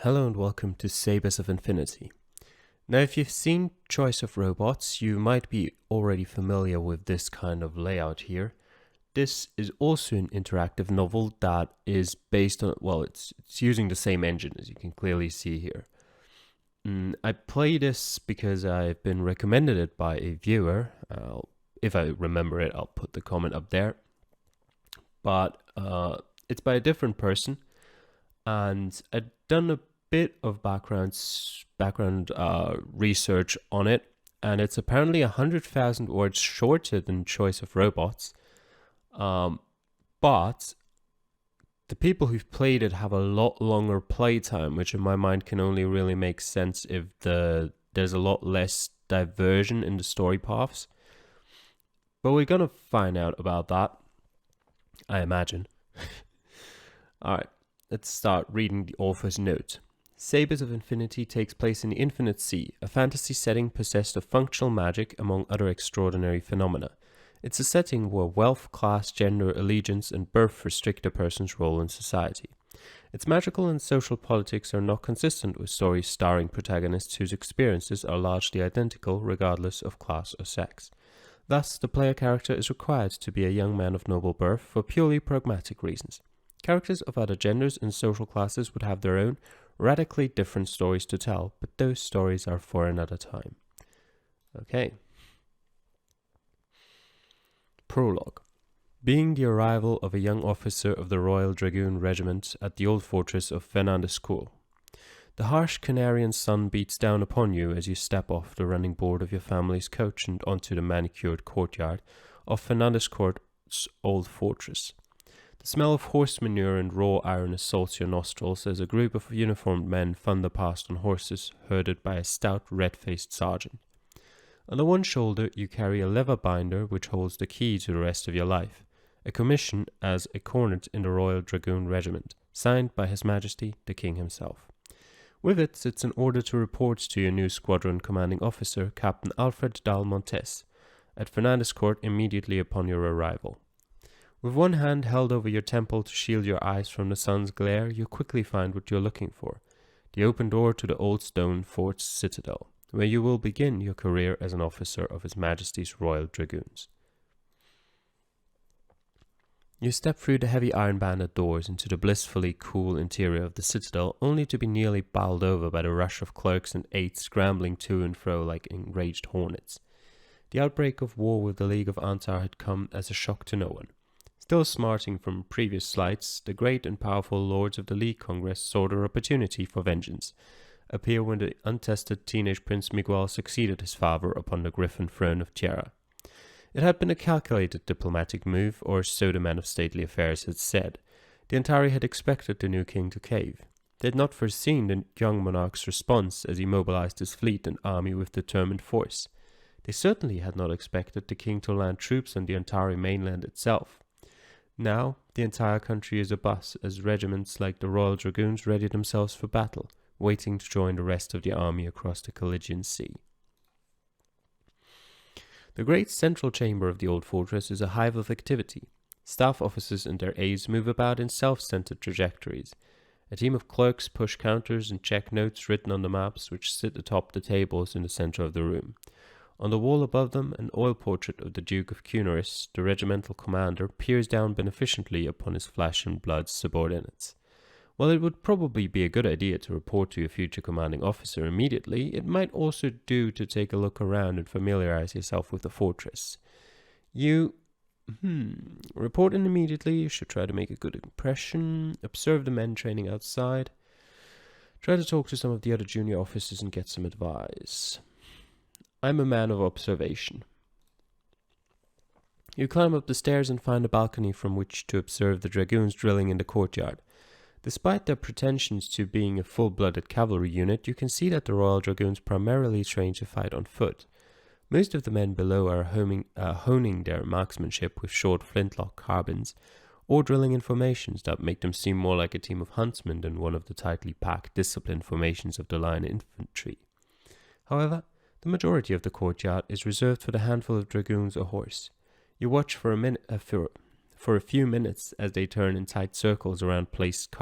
Hello and welcome to Sabres of Infinity. Now, if you've seen Choice of Robots, you might be already familiar with this kind of layout here. This is also an interactive novel that is based on, it's using the same engine as you can clearly see here. I play this because I've been recommended it by a viewer. If I remember it, I'll put the comment up there. But it's by a different person, and I've done a bit of background research on it, and it's apparently 100,000 words shorter than Choice of Robots. But the people who've played it have a lot longer playtime, which in my mind can only really make sense if there's a lot less diversion in the story paths. But we're gonna find out about that, I imagine. Alright, let's start reading the author's note. Sabres of Infinity takes place in the Infinite Sea, a fantasy setting possessed of functional magic among other extraordinary phenomena. It's a setting where wealth, class, gender, allegiance, and birth restrict a person's role in society. Its magical and social politics are not consistent with stories starring protagonists whose experiences are largely identical regardless of class or sex. Thus, the player character is required to be a young man of noble birth for purely pragmatic reasons. Characters of other genders and social classes would have their own, radically different stories to tell, but those stories are for another time. Okay. Prologue. Being the arrival of a young officer of the Royal Dragoon Regiment at the old fortress of Fernandescourt. The harsh Canarian sun beats down upon you as you step off the running board of your family's coach and onto the manicured courtyard of Fernandescourt's old fortress. The smell of horse manure and raw iron assaults your nostrils as a group of uniformed men thunder past on horses, herded by a stout, red-faced sergeant. On the one shoulder you carry a leather binder which holds the key to the rest of your life, a commission as a cornet in the Royal Dragoon Regiment, signed by His Majesty the King himself. With it sits an order to report to your new squadron commanding officer, Captain Alfred Dalmontes, at Fernandescourt immediately upon your arrival. With one hand held over your temple to shield your eyes from the sun's glare, you quickly find what you're looking for, the open door to the old stone fort's citadel, where you will begin your career as an officer of His Majesty's Royal Dragoons. You step through the heavy iron-banded doors into the blissfully cool interior of the citadel, only to be nearly bowled over by the rush of clerks and aides scrambling to and fro like enraged hornets. The outbreak of war with the League of Antar had come as a shock to no one. Still smarting from previous slights, the great and powerful lords of the League Congress saw their opportunity for vengeance appear when the untested teenage Prince Miguel succeeded his father upon the griffin throne of Tierra. It had been a calculated diplomatic move, or so the men of stately affairs had said. The Antari had expected the new king to cave. They had not foreseen the young monarch's response as he mobilized his fleet and army with determined force. They certainly had not expected the king to land troops on the Antari mainland itself. Now, the entire country is abuzz as regiments like the Royal Dragoons ready themselves for battle, waiting to join the rest of the army across the Calydian Sea. The great central chamber of the old fortress is a hive of activity. Staff officers and their aides move about in self-centered trajectories. A team of clerks push counters and check notes written on the maps which sit atop the tables in the center of the room. On the wall above them, an oil portrait of the Duke of Cuneris, the regimental commander, peers down beneficently upon his flesh and blood subordinates. While it would probably be a good idea to report to your future commanding officer immediately, it might also do to take a look around and familiarize yourself with the fortress. Report in immediately. You should try to make a good impression. Observe the men training outside. Try to talk to some of the other junior officers and get some advice. I'm a man of observation. You climb up the stairs and find a balcony from which to observe the dragoons drilling in the courtyard. Despite their pretensions to being a full-blooded cavalry unit, you can see that the Royal Dragoons primarily train to fight on foot. Most of the men below are honing their marksmanship with short flintlock carbines, or drilling in formations that make them seem more like a team of huntsmen than one of the tightly packed, disciplined formations of the line infantry. However, the majority of the courtyard is reserved for the handful of dragoons or horse. You watch for a few minutes as they turn in tight circles around placed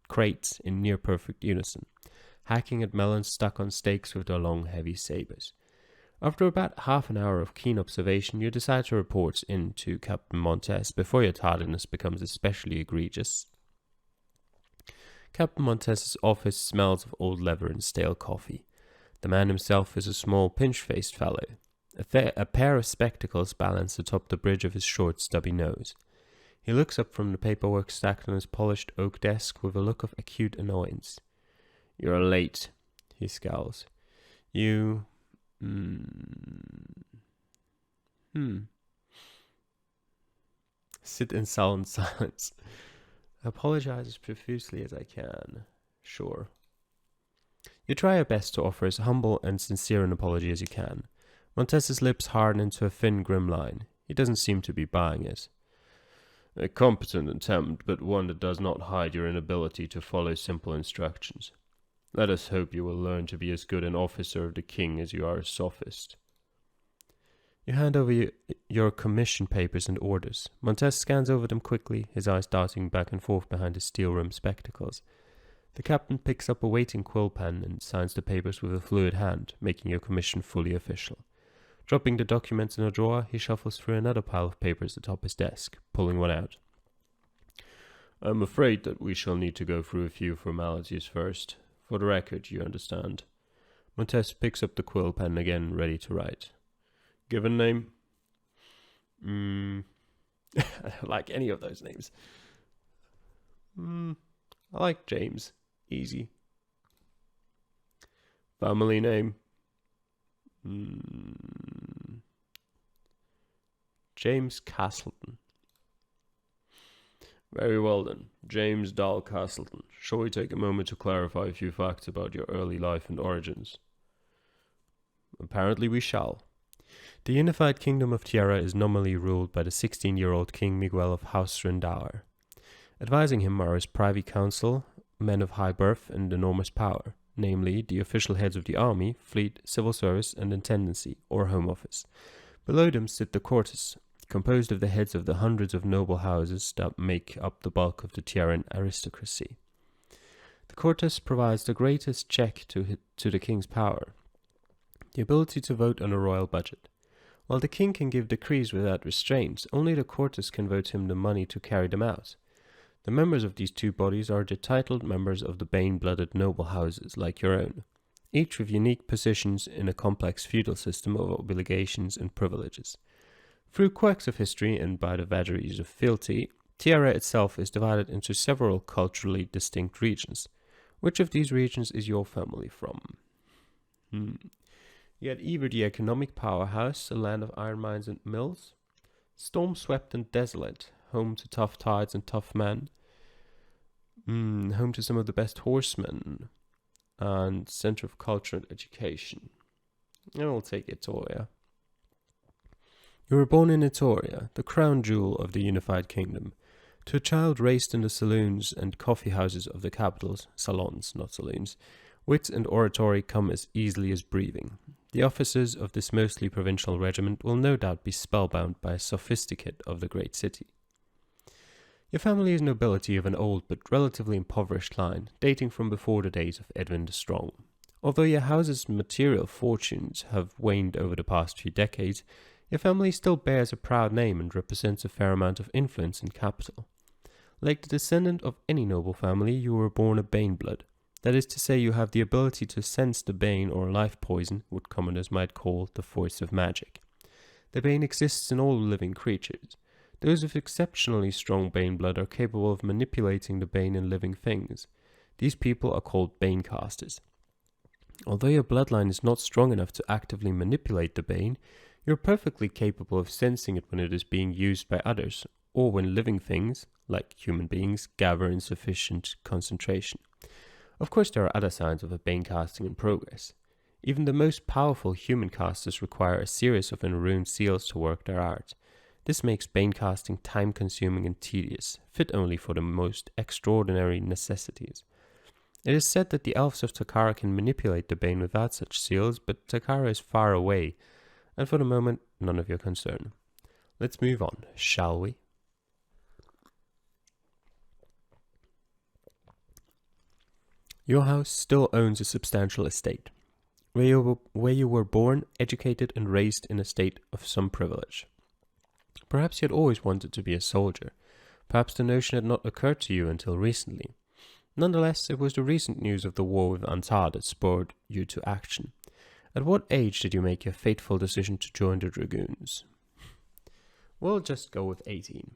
crates in near-perfect unison. hacking at melons stuck on stakes with their long, heavy sabres. After about half an hour of keen observation, you decide to report in to Captain Montes before your tardiness becomes especially egregious. Captain Montes's office smells of old leather and stale coffee. The man himself is a small, pinch-faced fellow. A pair of spectacles balance atop the bridge of his short, stubby nose. He looks up from the paperwork stacked on his polished oak desk with a look of acute annoyance. "You're late," he scowls. "You... Sit in sullen silence. Apologize as profusely as I can. Sure. You try your best to offer as humble and sincere an apology as you can. Montes's lips harden into a thin, grim line. He doesn't seem to be buying it. "A competent attempt, but one that does not hide your inability to follow simple instructions. Let us hope you will learn to be as good an officer of the king as you are a sophist." You hand over your commission papers and orders. Montes scans over them quickly, his eyes darting back and forth behind his steel-rimmed spectacles. The captain picks up a waiting quill pen and signs the papers with a fluid hand, making your commission fully official. Dropping the documents in a drawer, he shuffles through another pile of papers atop his desk, pulling one out. "I'm afraid that we shall need to go through a few formalities first. For the record, you understand." Montes picks up the quill pen again, ready to write. "Given name?" I don't like any of those names. I like James. Easy. "Family name?" James Castleton." "Very well then. James Dahl Castleton. Shall we take a moment to clarify a few facts about your early life and origins?" "Apparently we shall." The unified kingdom of Tierra is nominally ruled by the 16-year-old King Miguel of House Rendauer. Advising him are his privy council, men of high birth and enormous power, namely the official heads of the army, fleet, civil service, and intendancy, or home office. Below them sit the Cortes, composed of the heads of the hundreds of noble houses that make up the bulk of the Tierran aristocracy. The Cortes provides the greatest check to the king's power, the ability to vote on a royal budget. While the king can give decrees without restraints, only the Cortes can vote him the money to carry them out. The members of these two bodies are the titled members of the Bane-blooded noble houses, like your own, each with unique positions in a complex feudal system of obligations and privileges. Through quirks of history and by the vagaries of fealty, Tierra itself is divided into several culturally distinct regions. Which of these regions is your family from? You had either the economic powerhouse, a land of iron mines and mills, storm-swept and desolate, home to tough tides and tough men, home to some of the best horsemen, and center of culture and education. I'll take Itoria. You were born in Itoria, the crown jewel of the unified kingdom, to a child raised in the saloons and coffee houses of the capitals, salons, not saloons. Wit and oratory come as easily as breathing. The officers of this mostly provincial regiment will no doubt be spellbound by a sophisticate of the great city. Your family is nobility of an old but relatively impoverished line, dating from before the days of Edwin the Strong. Although your house's material fortunes have waned over the past few decades, your family still bears a proud name and represents a fair amount of influence and capital. Like the descendant of any noble family, you were born a Bane blood. That is to say, you have the ability to sense the bane or life poison, what commoners might call the force of magic. The bane exists in all living creatures. Those with exceptionally strong bane blood are capable of manipulating the bane in living things. These people are called banecasters. Although your bloodline is not strong enough to actively manipulate the bane, you are perfectly capable of sensing it when it is being used by others, or when living things, like human beings, gather in sufficient concentration. Of course, there are other signs of a bane casting in progress. Even the most powerful human casters require a series of enruned seals to work their art. This makes bane casting time-consuming and tedious, fit only for the most extraordinary necessities. It is said that the elves of Takara can manipulate the bane without such seals, but Takara is far away, and for the moment, none of your concern. Let's move on, shall we? Your house still owns a substantial estate, where you were born, educated, and raised in a state of some privilege. Perhaps you had always wanted to be a soldier. Perhaps the notion had not occurred to you until recently. Nonetheless, it was the recent news of the war with Antar that spurred you to action. At what age did you make your fateful decision to join the Dragoons? We'll just go with 18.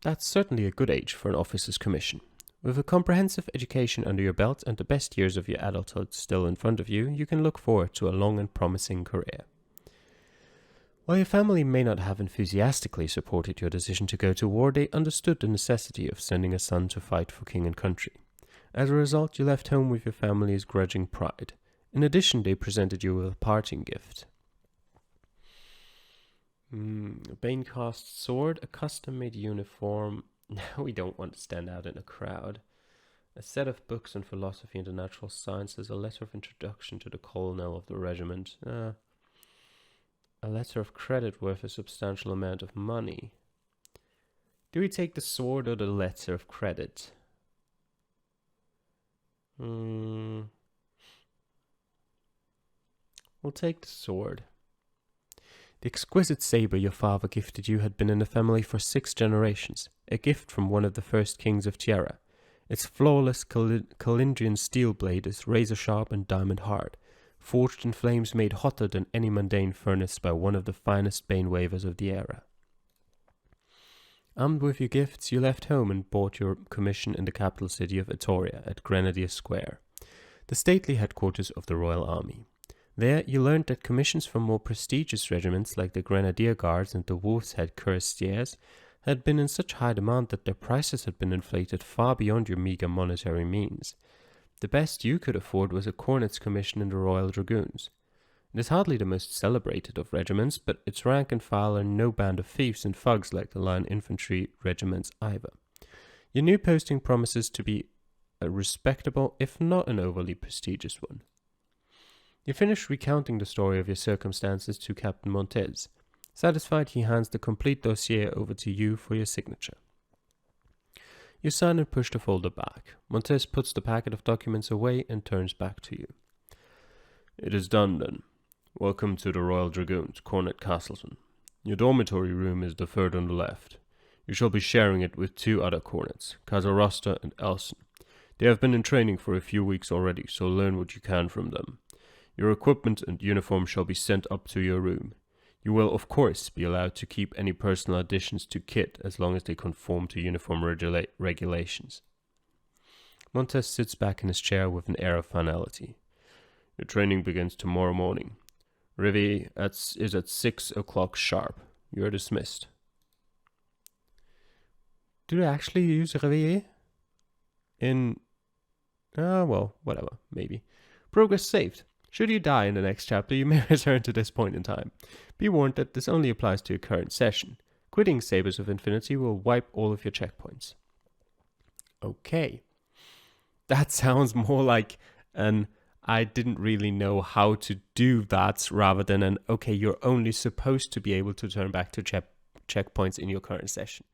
That's certainly a good age for an officer's commission. With a comprehensive education under your belt and the best years of your adulthood still in front of you, you can look forward to a long and promising career. While your family may not have enthusiastically supported your decision to go to war, they understood the necessity of sending a son to fight for king and country. As a result, you left home with your family's grudging pride. In addition, they presented you with a parting gift. A Bane-cast sword, a custom-made uniform. Now we don't want to stand out in a crowd. A set of books on philosophy and the natural sciences, a letter of introduction to the colonel of the regiment. A letter of credit worth a substantial amount of money. Do we take the sword or the letter of credit? We'll take the sword. The exquisite saber your father gifted you had been in the family for 6 generations, a gift from one of the first kings of Tierra. Its flawless Calindrian steel blade is razor-sharp and diamond-hard, forged in flames made hotter than any mundane furnace by one of the finest bane wavers of the era. Armed with your gifts, you left home and bought your commission in the capital city of Etoria at Grenadier Square, the stately headquarters of the Royal Army. There, you learned that commissions from more prestigious regiments like the Grenadier Guards and the Wolf's Head Cuirassiers had been in such high demand that their prices had been inflated far beyond your meager monetary means. The best you could afford was a cornet's commission in the Royal Dragoons. It is hardly the most celebrated of regiments, but its rank and file are no band of thieves and thugs like the Line Infantry regiments either. Your new posting promises to be a respectable, if not an overly prestigious one. You finish recounting the story of your circumstances to Captain Montez. Satisfied, he hands the complete dossier over to you for your signature. You sign and push the folder back. Montez puts the packet of documents away and turns back to you. It is done, then. Welcome to the Royal Dragoons, Cornet Castleton. Your dormitory room is the third on the left. You shall be sharing it with 2 other cornets, Casarosta and Elson. They have been in training for a few weeks already, so learn what you can from them. Your equipment and uniform shall be sent up to your room. You will, of course, be allowed to keep any personal additions to kit as long as they conform to uniform regulations. Montez sits back in his chair with an air of finality. Your training begins tomorrow morning. Réveil is at 6 o'clock sharp. You are dismissed. Do they actually use réveil? Well, whatever, maybe. Progress saved. Should you die in the next chapter, you may return to this point in time. Be warned that this only applies to your current session. Quitting Sabres of Infinity will wipe all of your checkpoints. Okay. That sounds more like an I didn't really know how to do that rather than an okay, you're only supposed to be able to turn back to checkpoints in your current session.